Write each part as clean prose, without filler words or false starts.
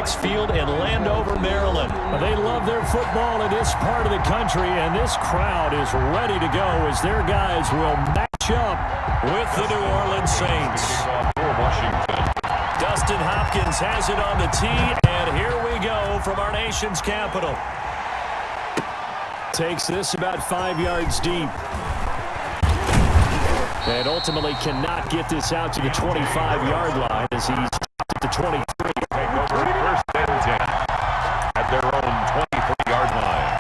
FedEx Field in Landover, Maryland. They love their football in this part of the country, and this crowd is ready to go as their guys will match up with the New Orleans Saints. Dustin Hopkins has it on the tee, and here we go from our nation's capital. Takes this about 5 yards deep. And ultimately cannot get this out to the 25-yard line as he's at the 23. First and 10 at their own 23-yard line.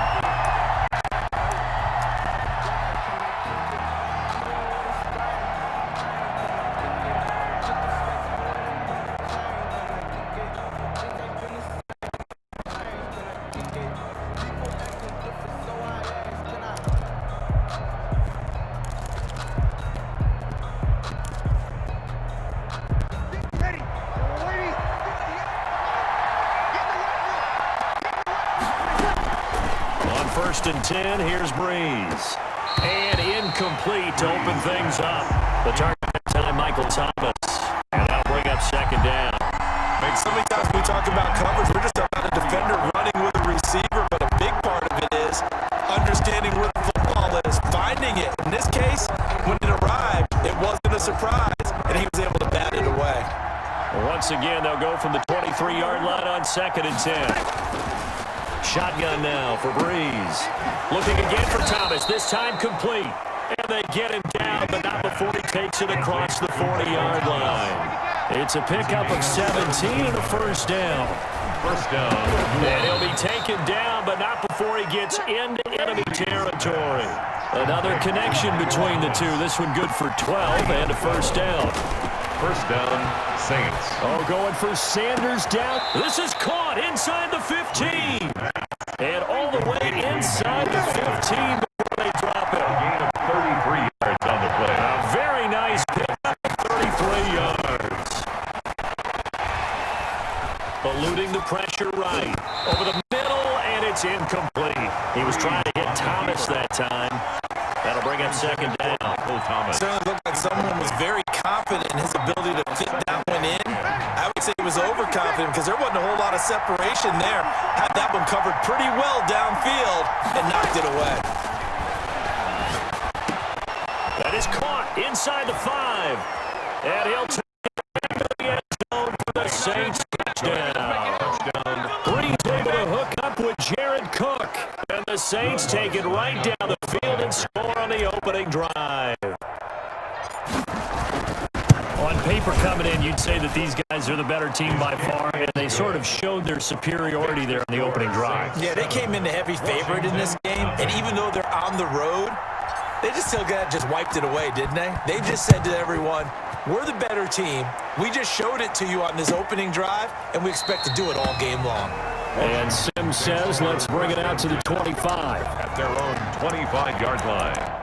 First and 10, here's Breeze. And incomplete to open things up. The target that time, Michael Thomas. And that'll bring up second down. So many times we talk about coverage, we're just about a defender running with a receiver, but a big part of it is understanding where the football is, finding it. In this case, when it arrived, it wasn't a surprise, and he was able to bat it away. Once again, they'll go from the 23-yard line on second and 10. Shotgun now for Breeze. Looking again for Thomas, this time complete. And they get him down, but not before he takes it across the 40-yard line. It's a pickup of 17 and a first down. First down. And he'll be taken down, but not before he gets into enemy territory. Another connection between the two. This one good for 12 and a first down. First down, Saints. Oh, going for Sanders down. This is caught inside the 15. And all the way inside the 15 before they drop it. A gain of 33 yards on the play. A very nice pickup, 33 yards. Eluding the pressure right. Over the middle, and it's incomplete. He was trying to hit Thomas that time. That'll bring up second down. Thomas. Certainly looked like someone was very confident in his ability to fit that one in. I would say he was overconfident because there wasn't a whole lot of separation there. Had that one covered pretty well downfield and knocked it away. That is caught inside the 5. And he'll take it back to the end zone for the Saints touchdown. Breeze able to hook up with Jared Cook. And the Saints take it right down the field and score on the opening drive. On paper coming in, you'd say that these guys are the better team by far, and they sort of showed their superiority there in the opening drive. Yeah, they came in the heavy favorite in this game, and even though they're on the road, they just still just wiped it away, didn't they? They just said to everyone, we're the better team. We just showed it to you on this opening drive, and we expect to do it all game long. And Sims says, let's bring it out to the 25. At their own 25-yard line.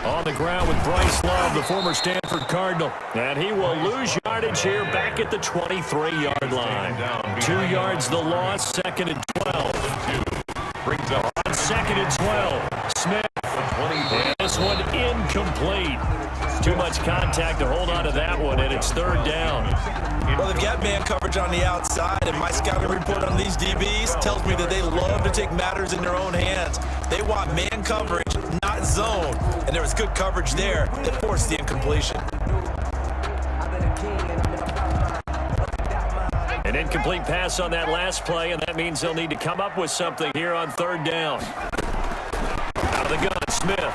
On the ground with Bryce Love, the former Stanford Cardinal. And he will lose yardage here back at the 23-yard line. 2 yards the loss, second and 12. Brings up on second and 12. Smith. And this one incomplete. Too much contact to hold on to that one, and it's third down. Well, they've got man coverage on the outside, and my scouting report on these DBs tells me that they love to take matters in their own hands. They want man coverage, not zone, and there was good coverage there that forced the incompletion. An incomplete pass on that last play, and that means they'll need to come up with something here on third down. Out of the gun, Smith.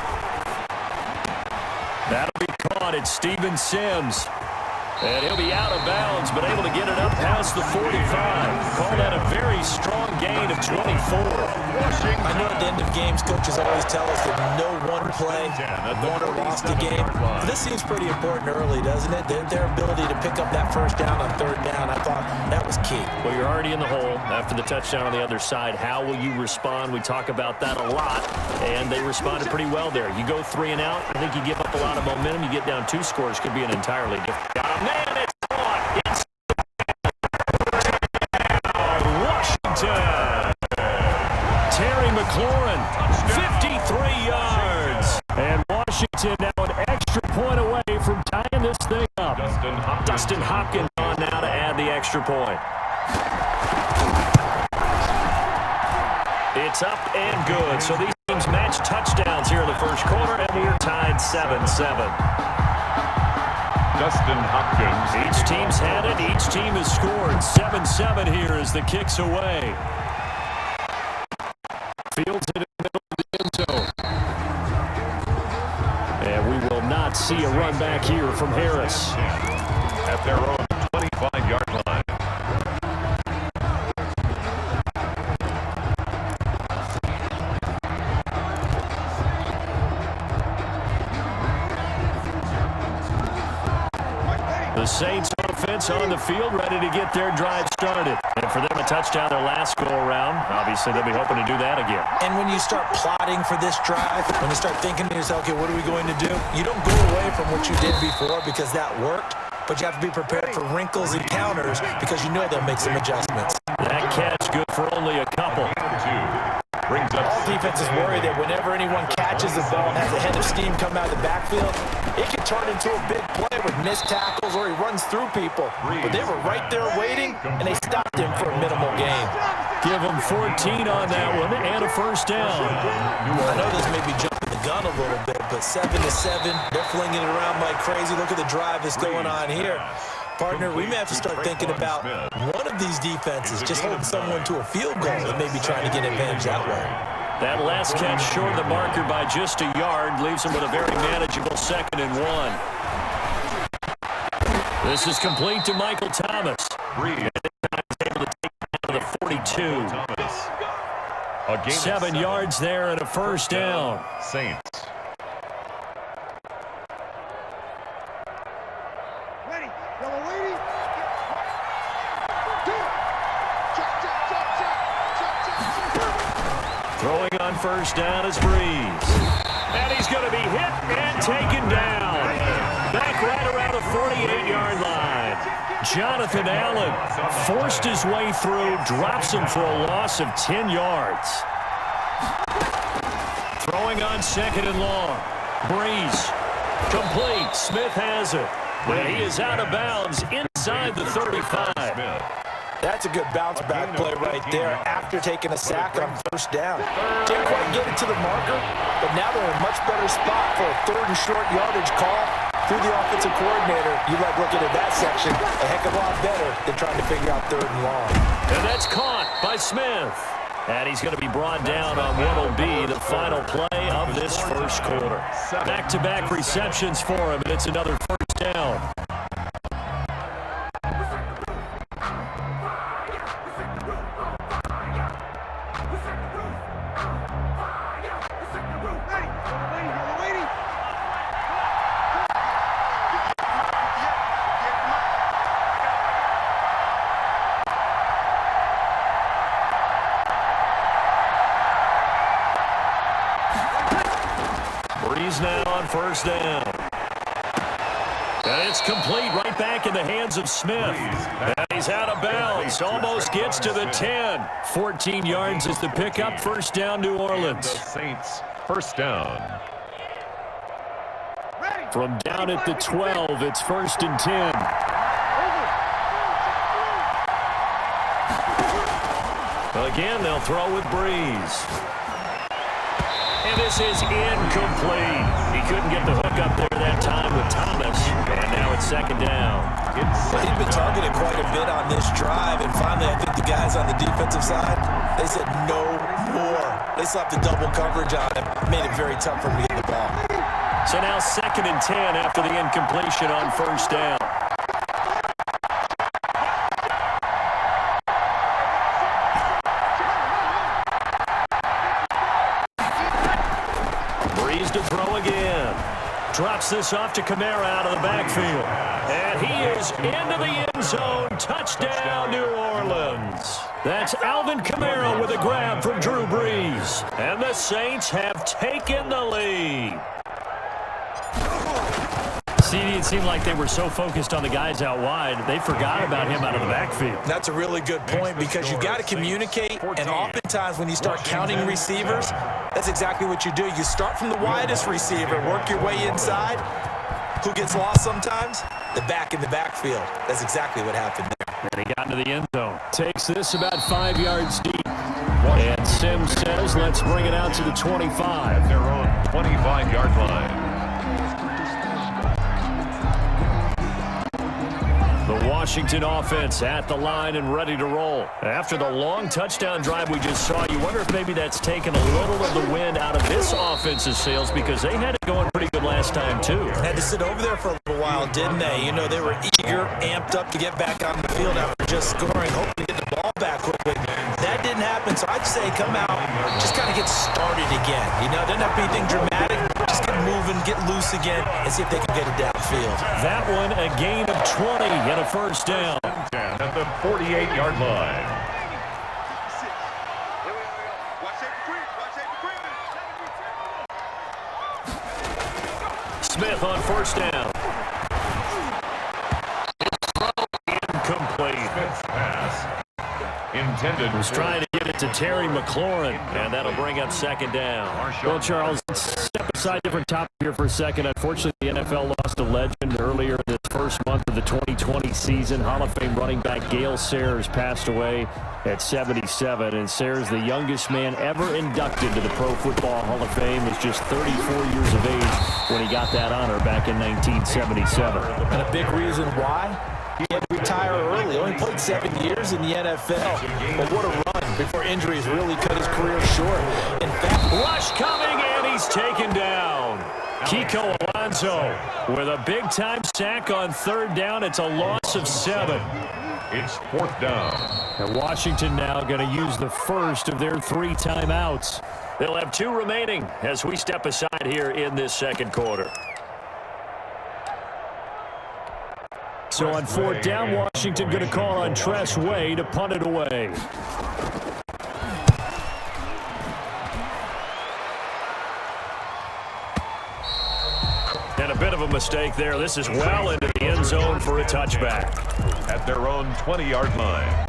That'll be caught. It's Steven Sims. And he'll be out of bounds, but able to get it up past the 45. Call that a very strong gain of 24. I know at the end of games, coaches always tell us that no one play won or lost a game. But this seems pretty important early, doesn't it? Their ability to pick up that first down on third down, I thought that was key. Well, you're already in the hole after the touchdown on the other side. How will you respond? We talk about that a lot, and they responded pretty well there. You go 3 and out, I think you give up a lot of momentum. You get down 2 scores, could be an entirely different. Man, it's on. It's Washington. Terry McLaurin, 53 yards. And Washington now an extra point away from tying this thing up. Dustin Hopkins on now to add the extra point. It's up and good. So these teams match touchdowns here in the first quarter, and we're tied 7-7. Dustin Hopkins. Each team's had it. Each team has scored. 7-7 here as the kick's away. Fields in the middle of the end zone. And we will not see a run back here from Harris. At their own 25-yard line. The Saints offense on the field, ready to get their drive started. And for them, a touchdown their last go-around. Obviously, they'll be hoping to do that again. And when you start plotting for this drive, when you start thinking to yourself, okay, what are we going to do? You don't go away from what you did before because that worked, but you have to be prepared for wrinkles and counters because you know they'll make some adjustments. That catch good for only a couple. Brings up All defenses worry that whenever anyone catches the ball and has a head of steam come out of the backfield, it can turn into a big play with missed tackles or he runs through people. But they were right there waiting, and they stopped him for a minimal gain. Give them 14 on that one and a first down. I know this may be jumping the gun a little bit, but 7-7, they're flinging it around like crazy. Look at the drive that's going on here. Partner, we may have to start thinking about one of these defenses just holding someone to a field goal and maybe trying to get advantage that way. That last catch short of the marker by just a yard leaves him with a very manageable 2nd and 1. This is complete to Michael Thomas. Breeze. Able to take it down to the 42. Thomas. 7 yards there and a first down. Saints. Throwing on first down is Breeze. And he's going to be hit and taken down. Back right around the 48-yard line. Jonathan Allen forced his way through, drops him for a loss of 10 yards. Throwing on 2nd and long. Breeze. Complete. Smith has it. And he is out of bounds inside the 35. That's a good bounce back play right there after taking a sack on first down. Didn't quite get it to the marker, but now they're in a much better spot for a 3rd and short yardage call through the offensive coordinator. You like looking at that section a heck of a lot better than trying to figure out 3rd and long. And that's caught by Smith. And he's going to be brought down on what will be the final play of this first quarter. Back-to-back receptions for him, and it's another first down. Breeze now on first down. And it's complete right back in the hands of Smith. And he's out of bounds. Almost gets to the 10. 14 yards is the pickup. First down, New Orleans. The Saints first down. From down at the 12, it's 1st and 10. Again, they'll throw with Breeze. And this is incomplete. He couldn't get the hook up there that time with Thomas. And now it's 2nd down. He's been targeted quite a bit on this drive. And finally, I think the guys on the defensive side, they said no more. They slapped the double coverage on him. Made it very tough for him to get the ball. So now 2nd and 10 after the incompletion on first down. Hands this off to Kamara out of the backfield. And he is into the end zone. Touchdown, New Orleans. That's Alvin Kamara with a grab from Drew Brees. And the Saints have taken the lead. CD, it seemed like they were so focused on the guys out wide, they forgot about him out of the backfield. That's a really good point because you got to communicate, and oftentimes when you start counting receivers, that's exactly what you do. You start from the widest receiver, work your way inside. Who gets lost sometimes? The back in the backfield. That's exactly what happened there. And he got into the end zone. Takes this about 5 yards deep. And Sims says, let's bring it out to the 25. Their own 25-yard line. The Washington offense at the line and ready to roll. After the long touchdown drive we just saw, you wonder if maybe that's taken a little of the wind out of this offense's sails because they had it going pretty good last time too. Had to sit over there for a little while, didn't they? You know, they were eager, amped up to get back on the field after just scoring, hoping to get the ball back quickly. That didn't happen, so I'd say come out, just kind of get started again. You know, doesn't have to be anything dramatic. Just get moving, get loose again, and see if they can get it downfield. That one, a gain of 20 and a first down. At the 48-yard line. Smith on first down. It's thrown incomplete. Smith's pass intended. Was trying to get it to Terry McLaurin, and that'll bring up second down. Well, Charles, let's step aside different topic here for a second. Unfortunately, the NFL lost a legend earlier this first month of the 2020 season. Hall of Fame running back Gale Sayers passed away at 77, and Sayers, the youngest man ever inducted to the Pro Football Hall of Fame, was just 34 years of age when he got that honor back in 1977. And a big reason why? He had to retire early. He only played 7 years in the NFL. But what a run before injuries really cut his career short. In fact, rush coming, and he's taken down. Kiko Alonso with a big-time sack on third down. It's a loss of 7. It's fourth down. And Washington now going to use the first of their 3 timeouts. They'll have 2 remaining as we step aside here in this second quarter. So on fourth down, Washington going to call on Tress Way to punt it away. And a bit of a mistake there. This is well into the end zone for a touchback. At their own 20-yard line.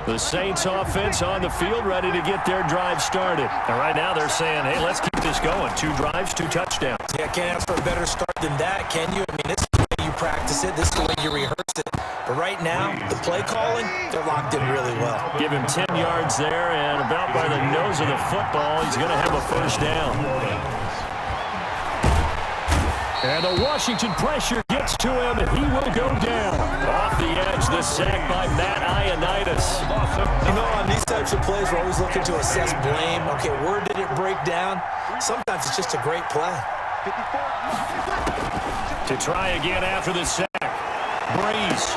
The Saints offense on the field ready to get their drive started. And right now they're saying, hey, let's keep this going. 2 drives, 2 touchdowns. Yeah, can't ask for a better start than that, can you? I mean, this is the way you practice it. This is the way you rehearse it. But right now, the play calling, they're locked in really well. Give him 10 yards there, and about by the nose of the football, he's going to have a first down. And the Washington pressure gets to him, and he will go down. Off the edge, the sack by Matt Ioannidis. You know, on these types of plays, we're always looking to assess blame. Okay, where did it break down? Sometimes it's just a great play. To try again after the sack. Breeze.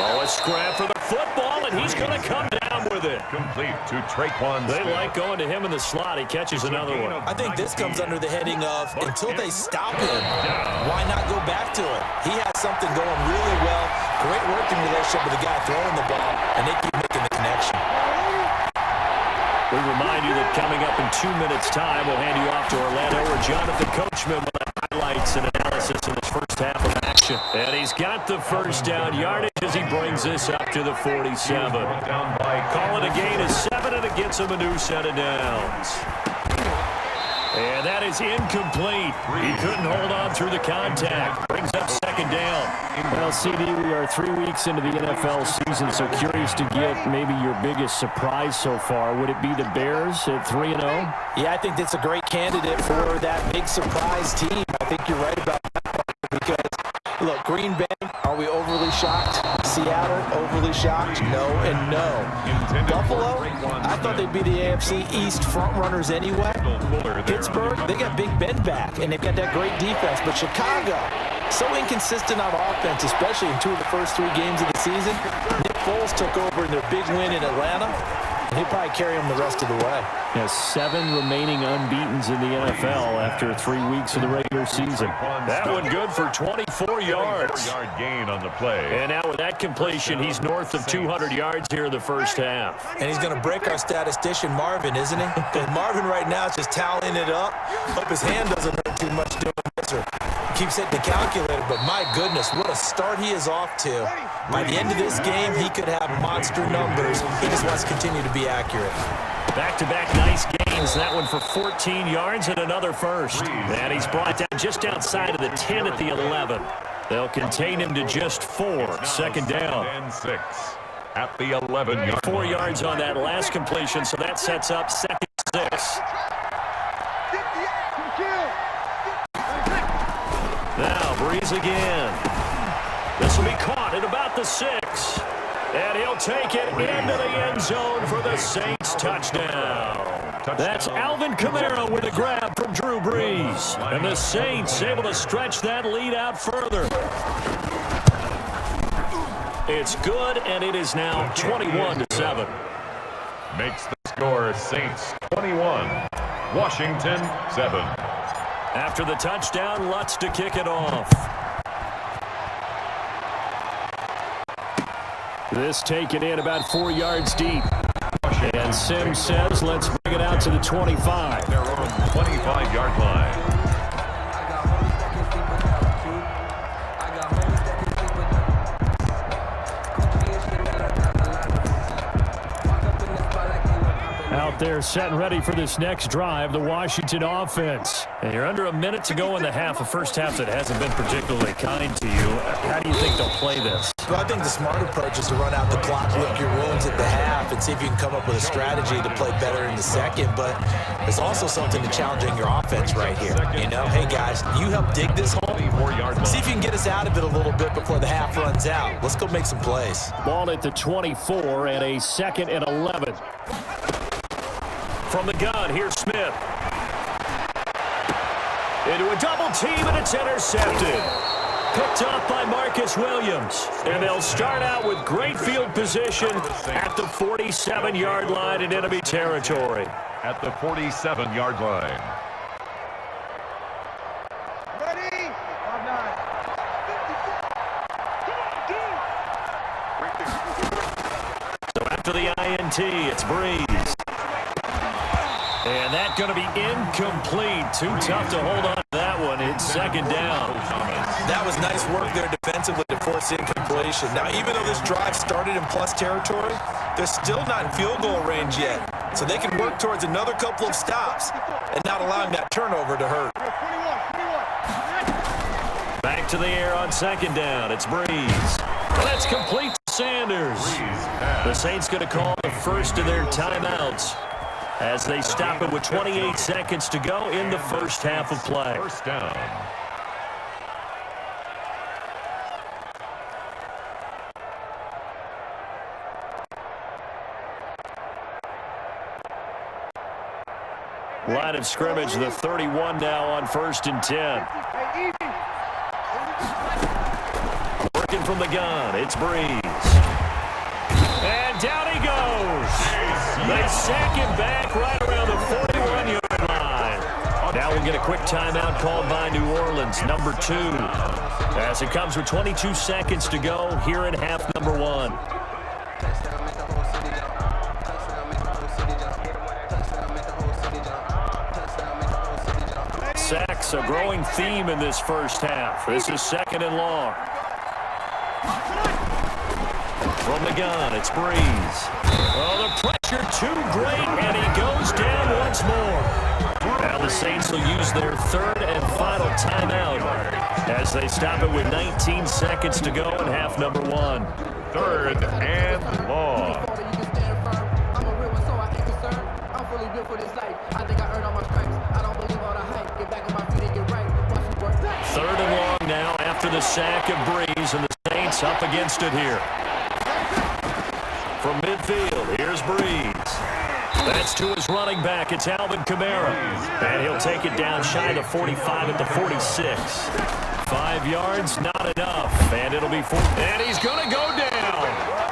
Oh, a scrap for the football, and he's going to come down with it. Complete to Traquan. They like going to him in the slot. He catches another one. I think this comes under the heading of until they stop him, why not go back to it? He has something going really well. Great working relationship with the guy throwing the ball, and they keep making the connection. We remind you that coming up in 2 minutes' time, we'll hand you off to Orlando, where Jonathan Coachman will have highlights and analysis in this first half of action. And he's got the first down yardage as he brings this up to the 47. Calling a gain of 7, and it gets him a new set of downs. And that is incomplete. He couldn't hold on through the contact. Brings up second down. Well, CD, we are 3 weeks into the NFL season, so curious to get maybe your biggest surprise so far. Would it be the Bears at 3-0? Yeah, I think that's a great candidate for that big surprise team. I think you're right about that because, look, Green Bay, are we overly shocked? Seattle, overly shocked? No and no. Buffalo, I thought they'd be the AFC East frontrunners anyway. Pittsburgh, they got Big Ben back, and they've got that great defense. But Chicago, so inconsistent on offense, especially in 2 of the first 3 games of the season. Nick Foles took over in their big win in Atlanta. He'll probably carry him the rest of the way. Has 7 remaining unbeatens in the NFL after 3 weeks of the regular season. That one good for 24 yards. 4-yard gain on the play. And now with that completion, he's north of 200 yards here in the first half. And he's going to break our statistician Marvin, isn't he? Because Marvin right now is just toweling it up. Hope his hand doesn't hurt too much doing this or keeps hitting the calculator. But my goodness, what a start he is off to. By the end of this game, he could have monster numbers. He just wants to continue to be accurate. Back-to-back nice gains. That one for 14 yards and another first. And he's brought down just outside of the 10 at the 11. They'll contain him to just 4. Second down. And 6 at the 11-yard 4 yards on that last completion, so that sets up second 6. Now Breeze again. This will be caught at about the 6. And he'll take it into the end zone for the Saints touchdown. That's Alvin Kamara with a grab from Drew Brees. And the Saints able to stretch that lead out further. It's good, and it is now 21-7. makes the score Saints 21, Washington 7. After the touchdown, Lutz to kick it off. This taken in about 4 yards deep. And Sims says, let's bring it out to the 25. Their own 25-yard line. Out there set and ready for this next drive, the Washington offense. And you're under a minute to go in the half, a first half that hasn't been particularly kind to you. How do you think they'll play this? Well, I think the smart approach is to run out the clock, lick your wounds at the half, and see if you can come up with a strategy to play better in the second. But there's also something to challenging your offense right here. You know, hey, guys, you help dig this hole. See if you can get us out of it a little bit before the half runs out. Let's go make some plays. Ball at the 24 and a 2nd and 11. From the gun, here's Smith. Into a double team, and it's intercepted. Picked up by Marcus Williams. And they'll start out with great field position at the 47-yard line in enemy territory. At the 47-yard line. Ready? On 9. So after the INT, it's Breeze. And that's going to be incomplete. Too tough to hold on to that one. It's second down. That was nice work there defensively to force incompletion. Now, even though this drive started in plus territory, they're still not in field goal range yet. So they can work towards another couple of stops and not allowing that turnover to hurt. Back to the air on second down. It's Breeze. That's complete to Sanders. The Saints going to call the first of their timeouts as they stop it with 28 seconds to go in the first half of play. First down. Line of scrimmage, the 31 now on 1st and 10. Working from the gun, it's Breeze. And down he goes. They sack him back right around the 41-yard line. Now we'll get a quick timeout called by New Orleans, number 2. As it comes with 22 seconds to go here in half number 1. Sacks, a growing theme in this first half. This is 2nd and long. From the gun, it's Breeze. Oh, the pressure too great, and he goes down once more. Now the Saints will use their 3rd and final timeout as they stop it with 19 seconds to go in half number 1. 3rd and long. 3rd and long now after the sack of Breeze, and the Saints up against it here. From midfield, here's Breeze. That's to his running back. It's Alvin Kamara. And he'll take it down shy of the 45 at the 46. 5 yards, not enough. And it'll be 4. And he's going to go down.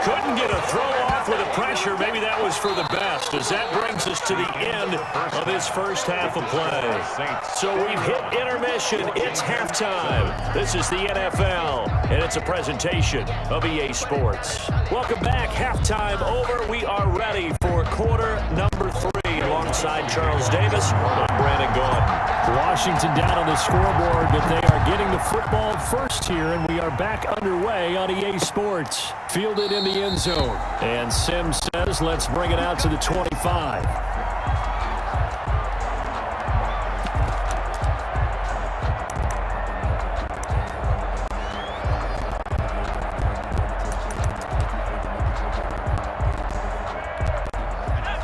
Couldn't get a throw off with the pressure. Maybe that was for the best, as that brings us to the end of this first half of play. So we've hit intermission. It's halftime. This is the NFL, and it's a presentation of EA Sports. Welcome back. Halftime over. We are ready for quarter number 3 alongside Charles Davis and Brandon Gordon. Washington down on the scoreboard, but they are getting the football first here, and we are back underway on EA Sports. Fielded in the end zone. And Sims says, let's bring it out to the 25.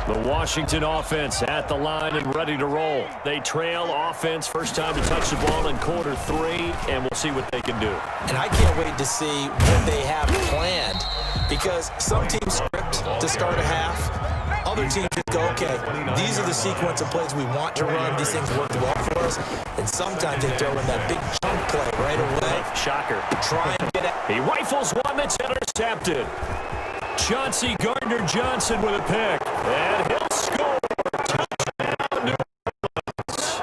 The Washington offense at the line and ready to roll. They trail offense, first time to touch the ball in quarter 3, and we'll see what they can do. And I can't wait to see what they have planned, because some teams script to start a half. Other teams just go, okay, these are the sequence of plays we want to run. These things work well for us. And sometimes they throw in that big chunk play right away. Shocker. Try and get it. He rifles one that's intercepted. Chauncey Gardner-Johnson with a pick. And he'll score. Touchdown, New Orleans.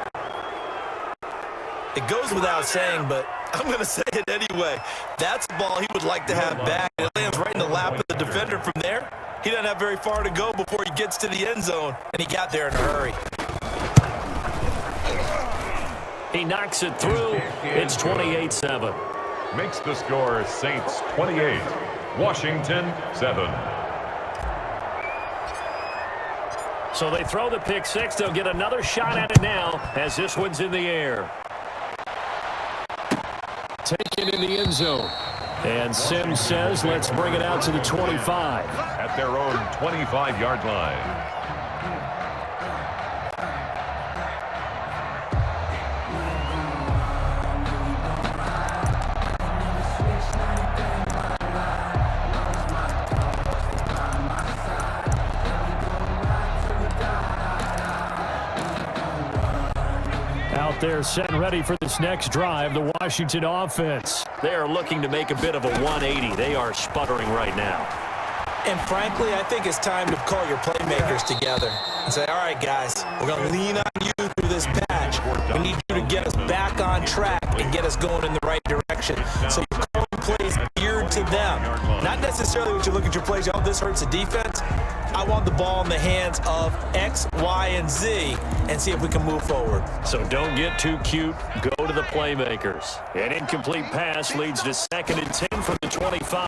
It goes without saying, but I'm going to say it anyway. That's the ball he would like to have back. It lands right in the lap of the defender. From there, he doesn't have very far to go before he gets to the end zone, and he got there in a hurry. He knocks it through. It's 28-7. Makes the score Saints 28, Washington 7. So they throw the pick 6. They'll get another shot at it now as this one's in the air. Taken in the end zone. And Sims says, let's bring it out to the 25. At their own 25-yard line. They're set and ready for this next drive, the Washington offense. They are looking to make a bit of a 180. They are sputtering right now. And frankly, I think it's time to call your playmakers together and say, all right, guys, we're going to lean on you through this patch. We need you to get us back on track and get us going in the right direction. So you're calling plays geared to them. Not necessarily what you look at your plays, oh, this hurts the defense. I want the ball in the hands of X, Y, and Z and see if we can move forward. So don't get too cute. Go to the playmakers. An incomplete pass leads to 2nd and 10 from the 25.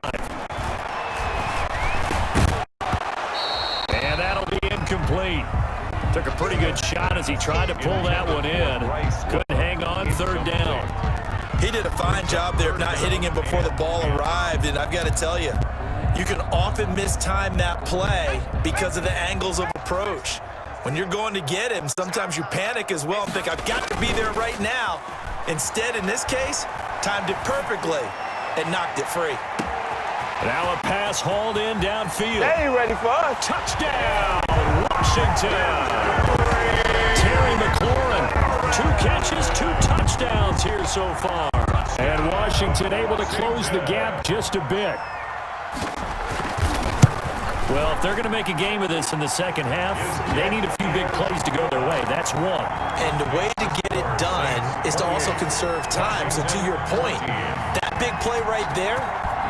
And that'll be incomplete. Took a pretty good shot as he tried to pull that one in. Couldn't hang on 3rd down. He did a fine job there of not hitting him before the ball arrived, and I've got to tell you, you can often mistime that play because of the angles of approach. When you're going to get him, sometimes you panic as well and think, I've got to be there right now. Instead, in this case, timed it perfectly and knocked it free. Now a pass hauled in downfield. They ain't ready for us. Touchdown, Washington. Terry McLaurin, 2 catches, 2 touchdowns here so far. And Washington able to close the gap just a bit. Well, if they're going to make a game of this in the second half, they need a few big plays to go their way. That's one. And the way to get it done is to also conserve time. So to your point, that big play right there,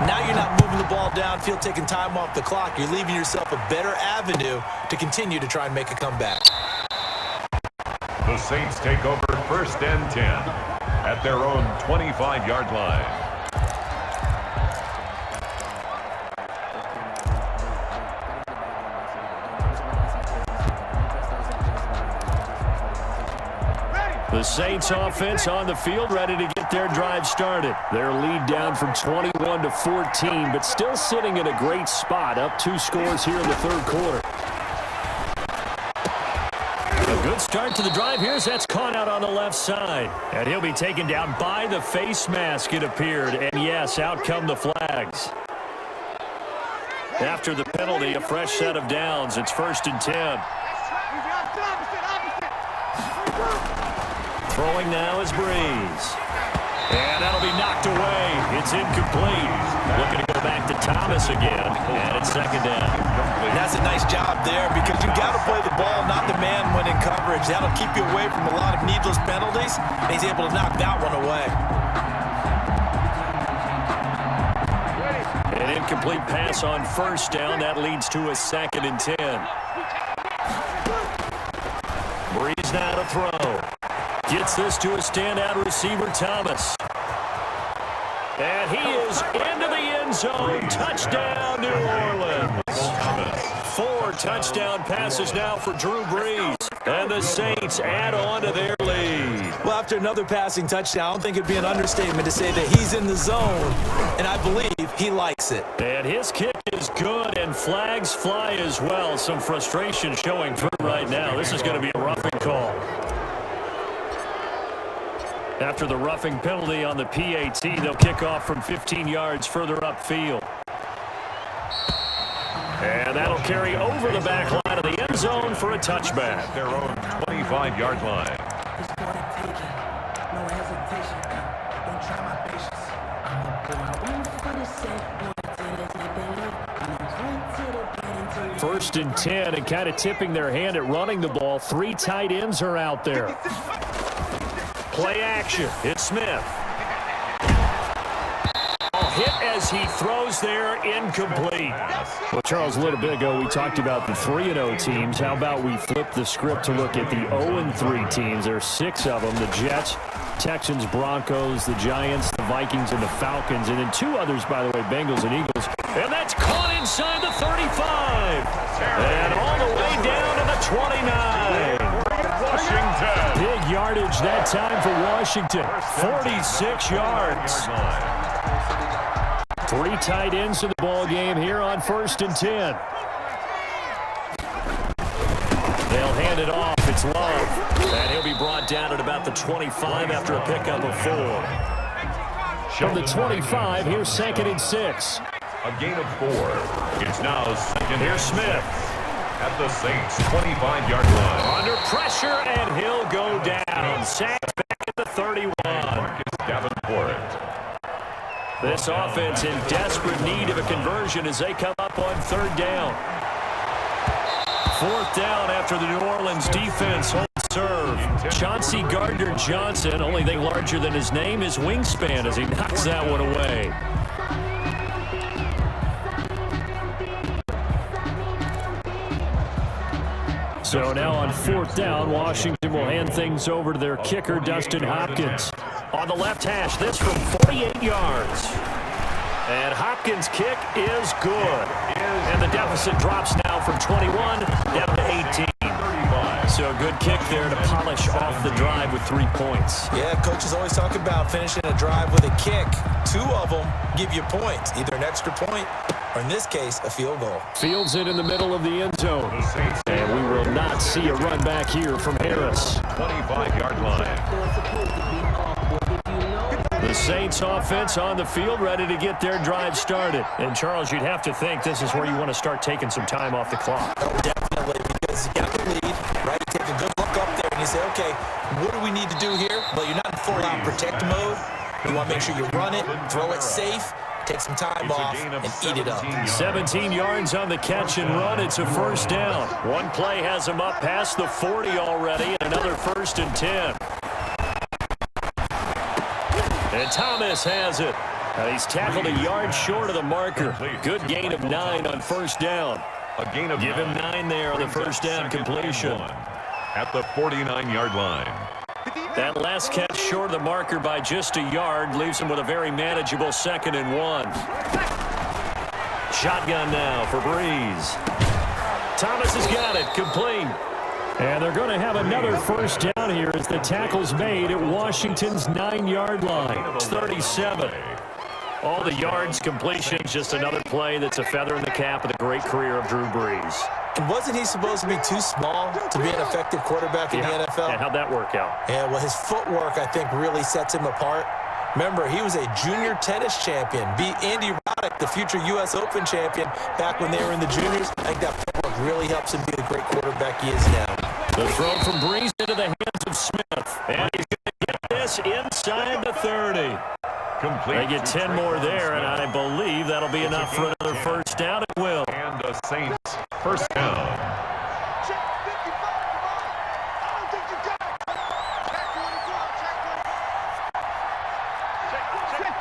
now you're not moving the ball downfield, taking time off the clock. You're leaving yourself a better avenue to continue to try and make a comeback. The Saints take over 1st and 10 at their own 25-yard line. The Saints offense on the field, ready to get their drive started. Their lead down from 21 to 14, but still sitting in a great spot, up 2 scores here in the 3rd quarter. A good start to the drive here as that's caught out on the left side. And he'll be taken down by the face mask, it appeared. And yes, out come the flags. After the penalty, a fresh set of downs. It's 1st and 10. Throwing now is Breeze. And that'll be knocked away. It's incomplete. Looking to go back back to Thomas again, and it's second down. And that's a nice job there because you've got to play the ball, not the man when in coverage. That'll keep you away from a lot of needless penalties, and he's able to knock that one away. An incomplete pass on first down. That leads to a 2nd and 10. Breeze now to throw. Gets this to a standout receiver, Thomas. And he is into the end zone. Touchdown, New Orleans. 4 touchdown passes now for Drew Brees. And the Saints add on to their lead. Well, after another passing touchdown, I don't think it'd be an understatement to say that he's in the zone, and I believe he likes it. And his kick is good, and flags fly as well. Some frustration showing through right now. This is going to be a roughing call. After the roughing penalty on the PAT, they'll kick off from 15 yards further upfield. And that'll carry over the back line of the end zone for a touchback. Their own 25-yard line. First and 10, and kind of tipping their hand at running the ball. 3 tight ends are out there. Play action. It's Smith. Hit as he throws there, incomplete. Well, Charles, a little bit ago we talked about the 3-0 teams. How about we flip the script to look at the 0-3 teams? There are 6 of them: the Jets, Texans, Broncos, the Giants, the Vikings, and the Falcons. And then 2 others, by the way, Bengals and Eagles. And that's caught inside the 35. And all the way down to the 29. Washington. Big yardage that time for Washington. 46 yards. 3 tight ends in the ball game here on 1st and 10. They'll hand it off. It's Love. And he'll be brought down at about the 25 after a pickup of 4. From the 25, here's 2nd and 6. A gain of 4. It's now 2nd. Here's Smith. At the Saints' 25-yard line. Under pressure, and he'll go down. Sacked back at the 31. Marcus Davenport. This offense in desperate need of a conversion as they come up on 3rd down. 4th down after the New Orleans defense holds serve. Chauncey Gardner-Johnson, only thing larger than his name is wingspan as he knocks that one away. So now on 4th down, Washington will hand things over to their kicker, Dustin Hopkins. On the left hash, this from 48 yards. And Hopkins' kick is good. And the deficit drops now from 21 down to 18. So a good kick there to polish off the drive with 3 points. Yeah, coaches always talk about finishing a drive with a kick. 2 of them give you points, either an extra point or, in this case, a field goal. Fields it in the middle of the end zone. And we will not see a run back here from Harris. 25-yard line. The Saints offense on the field, ready to get their drive started. And, Charles, you'd have to think this is where you want to start taking some time off the clock. Oh, definitely, because you got the lead, right? You take a good look up there and you say, okay, what do we need to do here? Well, you're not in full-out protect mode. You want to make sure you run it, throw it safe, take some time off, and eat it up. 17 yards on the catch and run. It's a 1st down. One play has him up past the 40 already, and another 1st and 10. And Thomas has it. He's tackled a yard short of the marker. Good gain of 9 on 1st down. A gain of Give him 9 there on the 1st down completion. At the 49-yard line. That last catch short of the marker by just a yard leaves him with a very manageable 2nd and 1. Shotgun now for Breeze. Thomas has got it, complete. And they're going to have another 1st down here as the tackle's made at Washington's 9-yard line. It's 37. All the yards, completions, just another play that's a feather in the cap of the great career of Drew Brees. And wasn't he supposed to be too small to be an effective quarterback in the NFL? And how'd that work out? Yeah, well, his footwork, I think, really sets him apart. Remember, he was a junior tennis champion, beat Andy Roddick, the future U.S. Open champion, back when they were in the juniors. I think that footwork really helps him be the great quarterback he is now. The throw from Breeze into the hands of Smith. And he's going to get this inside the 30. incomplete. They get 10 more there, and I believe that'll be enough for another first down. It will. And the Saints first down. Check 55, come on. I don't think you got it. Check 24, check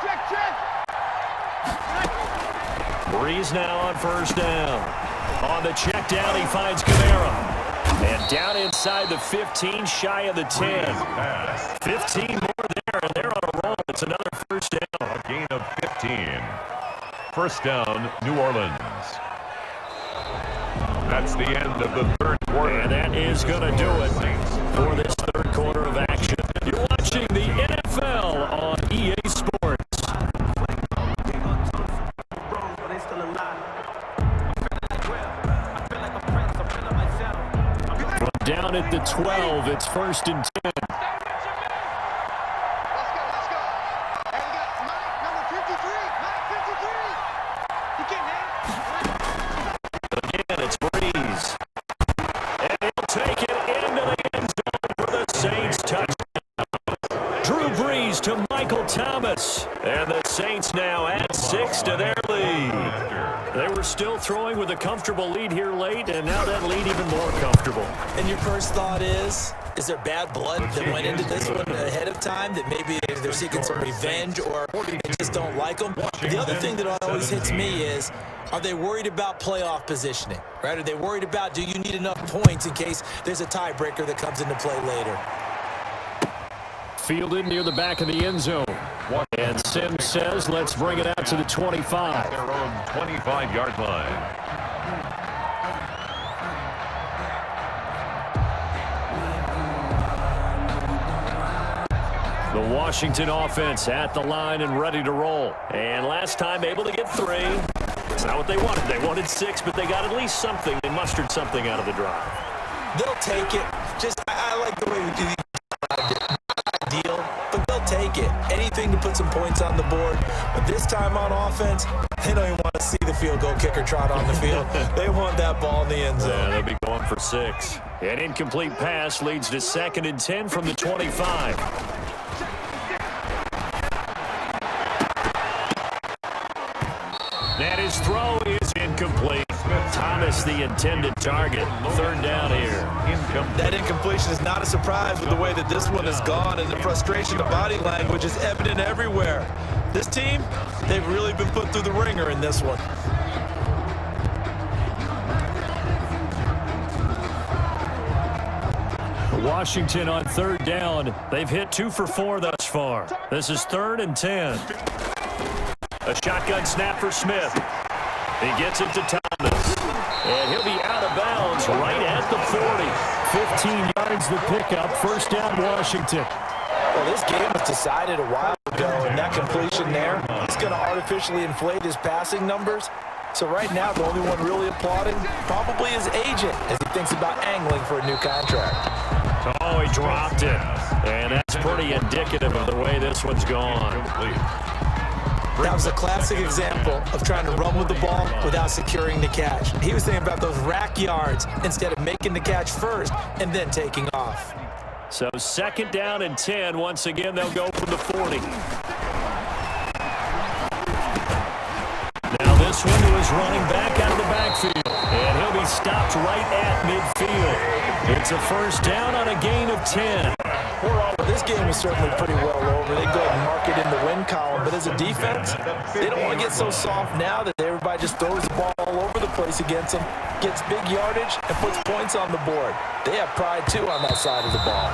24. Check. Breeze now on first down. On the check down, he finds Kamara. And down inside the 15, shy of the 10. 15 more there, and they're on a roll. It's another first down. A gain of 15. First down, New Orleans. That's the end of the third quarter. And that is going to do it for this third quarter of action. You're watching the NFL on EA Sports. From down at the 12, it's first and 10. Let's go. And we got Mike, number 53. Mike, 53. You getting that? Again, it's Breeze. And he'll take it into the end zone for the Saints touchdown. Drew Brees to Michael Thomas. And the Saints now add 6 to their lead. They were still throwing with a comfortable lead here late, and now that lead even more comfortable. And your first thought is there bad blood that went into this one ahead of time, that maybe they're seeking some revenge or they just don't like them? The other thing that always hits me is, are they worried about playoff positioning, right? Are they worried about, do you need enough points in case there's a tiebreaker that comes into play later? Fielded near the back of the end zone. And Sims says, let's bring it out to the 25. Their own 25-yard line. The Washington offense at the line and ready to roll. And last time able to get 3. It's not what they wanted. They wanted 6, but they got at least something. They mustered something out of the drive. They'll take it. I like the way we do these. Ideal, but they'll take it. Anything to put some points on the board. But this time on offense, they don't even want to see the field goal kicker trot on the field. They want that ball in the end zone. Yeah, they'll be going for 6. An incomplete pass leads to 2nd and 10 from the 25. And his throw is incomplete. Thomas, the intended target. 3rd down here. That incompletion is not a surprise with the way that this one has gone, and the frustration of body language is evident everywhere. This team, they've really been put through the ringer in this one. Washington on 3rd down. They've hit 2 for 4 thus far. This is 3rd and 10. A shotgun snap for Smith. He gets it to Thomas. And he'll be out of bounds right at the 40. 15 yards the pickup. First down, Washington. Well, this game was decided a while ago, and that completion there, it's going to artificially inflate his passing numbers. So right now, the only one really applauding probably his agent as he thinks about angling for a new contract. Oh, he dropped it. And that's pretty indicative of the way this one's gone. That was a classic example of trying to run with the ball without securing the catch. He was thinking about those rack yards instead of making the catch first and then taking off. So 2nd down and 10. Once again, they'll go from the 40. Now this one to his running back out of the backfield. And he'll be stopped right at midfield. It's a first down on a gain of 10. This game is certainly pretty well over. They go ahead and mark it in the win column. But as a defense, they don't want to get so soft now that everybody just throws the ball all over the place against them, gets big yardage, and puts points on the board. They have pride, too, on that side of the ball.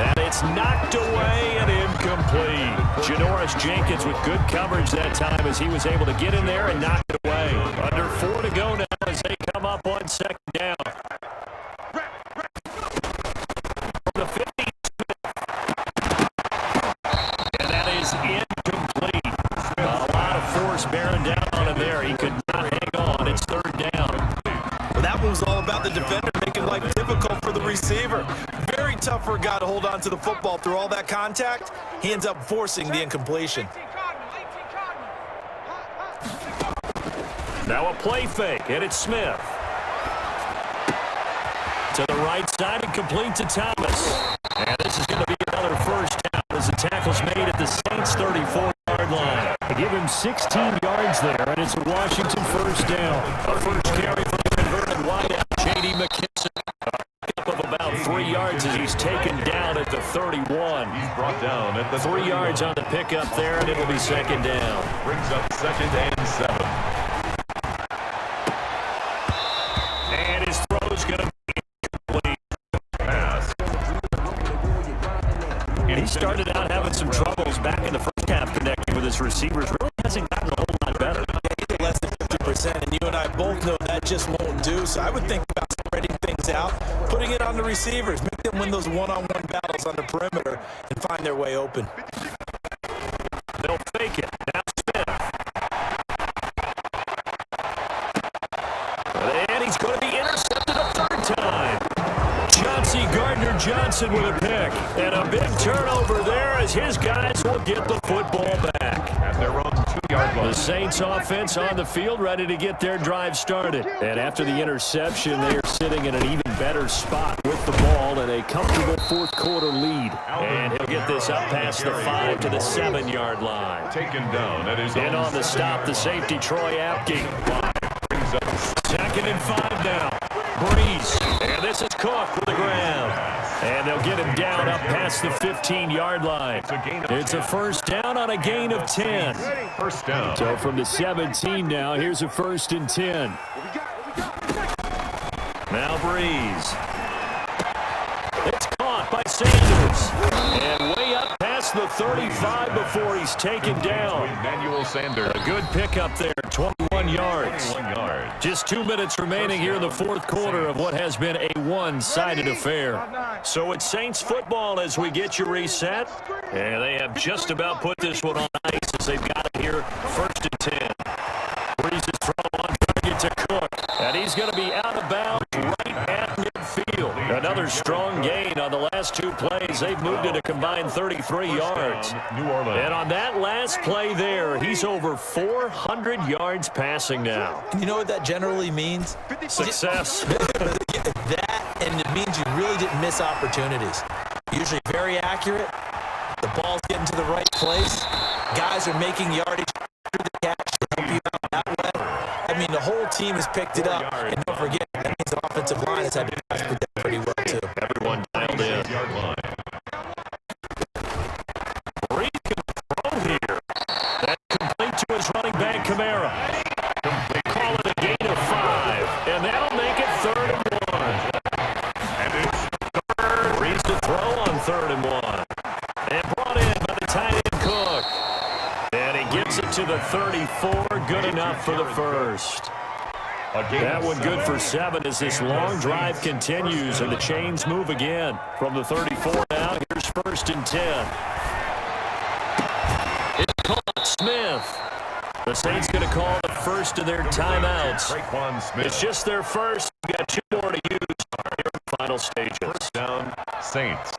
And it's knocked away and incomplete. Janoris Jenkins with good coverage that time as he was able to get in there and knock it away. Under 4 to go now as they come up on 2nd down. From the 50. And that is incomplete. A lot of force bearing down on him there. He could not hang on. It's 3rd down. Well, that one was all about the defender making life difficult for the receiver. Very tough for a guy to hold on to the football through all that contact. He ends up forcing the incompletion. Now a play fake, and it's Smith. To the right side and complete to Thomas. And this is going to be another first down as the tackle's made at the Saints' 34-yard line. 16 yards there, and it's a Washington first down. A first carry from the converted wideout, J.D. McKissick. A pickup of about 3 yards as he's taken down at the 31. He's brought down at the 3 yards on the pickup there, and it'll be second down. Brings up 2nd and 7. And his throw's going to be complete. Pass. He started out having some troubles back in the first half connecting with his receivers. Really hasn't gotten a whole lot better. Less than 50%, and you and I both know that just won't do. So I would think about spreading things out, putting it on the receivers, make them win those one-on-one battles on the perimeter, and find their way open. They'll fake it. Now Smith. And he's going to be intercepted a third time. Chauncey Gardner-Johnson with a pick. And a big turnover there as his guys will get the football back. At their own 2-yard line. The Saints offense on the field ready to get their drive started. And after the interception, they are sitting in an even better spot with the ball and a comfortable fourth quarter lead. And he'll get this up past the 5 to the 7-yard line. Taken down at his own. In on the stop, the safety, Troy Apke. Brings up 2nd and 5 now. Breeze. And this is Cook with the ground. And they'll get him down up past the 15-yard line. It's a first down on a gain of 10. first down. So from the 17 now, here's a 1st and 10. Now Breeze. It's caught by Sanders. And way up past the 35 before he's taken down. Emmanuel Sanders. A good pickup there, 21 yards. 21 yards. Just 2 minutes remaining here in the fourth quarter of what has been a one-sided affair. So it's Saints football as we get you reset. And they have just about put this one on ice as they've got it here, 1st and 10. Breeze's throw on target to Cook. And he's going to be out of bounds right at midfield. Another strong gain on the last 2 plays. They've moved it a combined 33 yards. New Orleans. And on that last play there, he's over 400 yards passing now. You know what that generally means? Success. That, and it means you really didn't miss opportunities. Usually very accurate. The ball's getting to the right place. Guys are making yardage through the catch to help you out that way. I mean, the whole team has picked it up. And don't forget, that means the offensive line has had to pass protect pretty well, too. Everyone dialed in. Yard line. Breeze can throw here. That's complete to his running back, Kamara. Call it a gain of 5. And that'll make it 3rd and 1. And it's third. Breeze to throw on 3rd and 1. And brought in by the tight end Cook. And he gets it to the 34. Good enough for the first. That one good for 7 as this long drive continues and the chains move again. From the 34 now, here's 1st and 10. It's caught Smith. The Saints going to call the first of their timeouts. Traquan Smith. It's just their first. We've got 2 more to use here in the final stages. First down, Saints.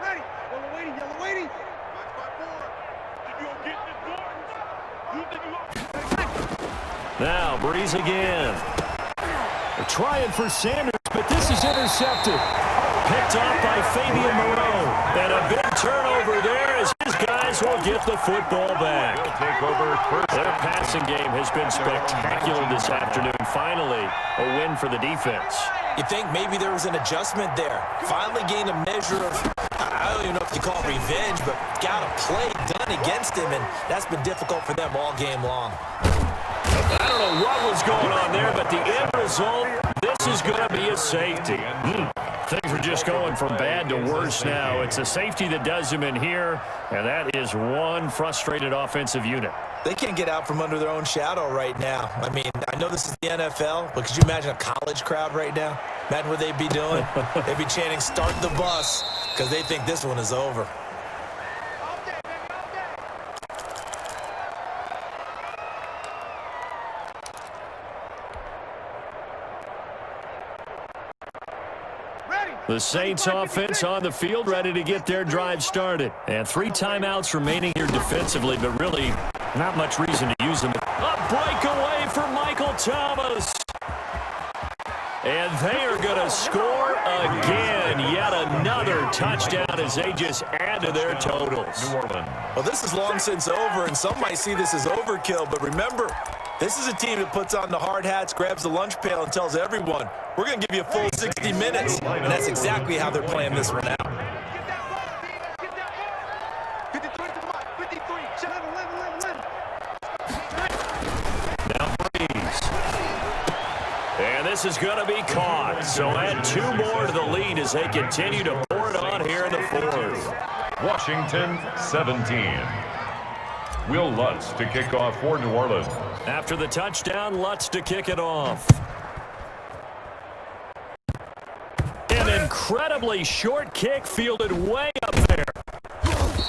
Ready. Yellow waiting. Yellow waiting. 5-4. If you don't get this one, you think you Now, Breeze again. They're trying for Sanders, but this is intercepted. Picked off by Fabian Moreau. And a big turnover there as his guys will get the football back. They'll take over first. Their passing game has been spectacular this afternoon. Finally, a win for the defense. You think maybe there was an adjustment there. Finally gained a measure of, I don't even know if you call it revenge, but got a play done against him, and that's been difficult for them all game long. I don't know what was going on there, but the end result, this is going to be a safety. Things are just going from bad to worse now. It's a safety that does him in here, and that is one frustrated offensive unit. They can't get out from under their own shadow right now. I mean, I know this is the NFL, but could you imagine a college crowd right now? Imagine what they'd be doing. They'd be chanting, "Start the bus," because they think this one is over. All day, baby. All day. Ready. The Saints offense on the field ready to get their drive started. And 3 timeouts remaining here defensively, but really not much reason to use them. A breakaway for Michael Thomas. And they are going to score again. Yet another touchdown as they just add to their totals. New Orleans. Well, this is long since over, and some might see this as overkill. But remember, this is a team that puts on the hard hats, grabs the lunch pail, and tells everyone, we're going to give you a full 60 minutes. And that's exactly how they're playing this one out. Now Breeze. And this is going to be caught. So add 2 more to the lead as they continue to pour it on here in the 4th. Washington 17. Will Lutz to kick off for New Orleans. After the touchdown, Lutz to kick it off. An incredibly short kick fielded way up there.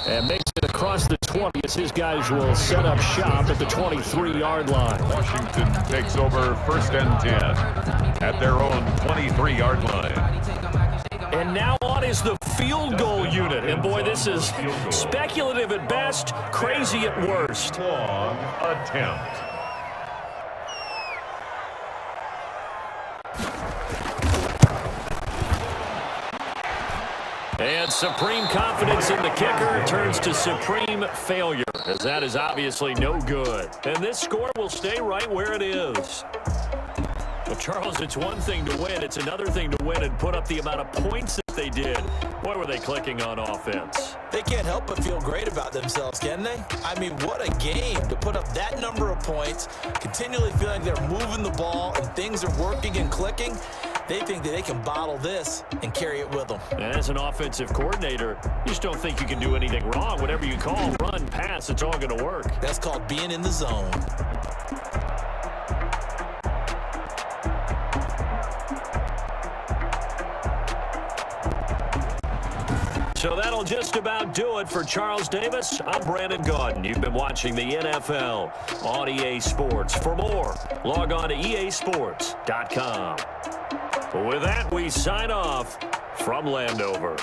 And makes it across the 20 as his guys will set up shop at the 23-yard line. Washington takes over 1st and 10 at their own 23-yard line. And now on is the field goal unit. And boy, this is speculative at best, crazy at worst. Long attempt. And supreme confidence in the kicker turns to supreme failure, as that is obviously no good. And this score will stay right where it is. Well, Charles, it's one thing to win. It's another thing to win and put up the amount of points that they did. Boy, were they clicking on offense. They can't help but feel great about themselves, can they? I mean, what a game to put up that number of points, continually feeling they're moving the ball and things are working and clicking. They think that they can bottle this and carry it with them. And as an offensive coordinator, you just don't think you can do anything wrong. Whatever you call, run, pass, it's all going to work. That's called being in the zone. So that'll just about do it for Charles Davis. I'm Brandon Gaudin. You've been watching the NFL on EA Sports. For more, log on to easports.com. With that, we sign off from Landover.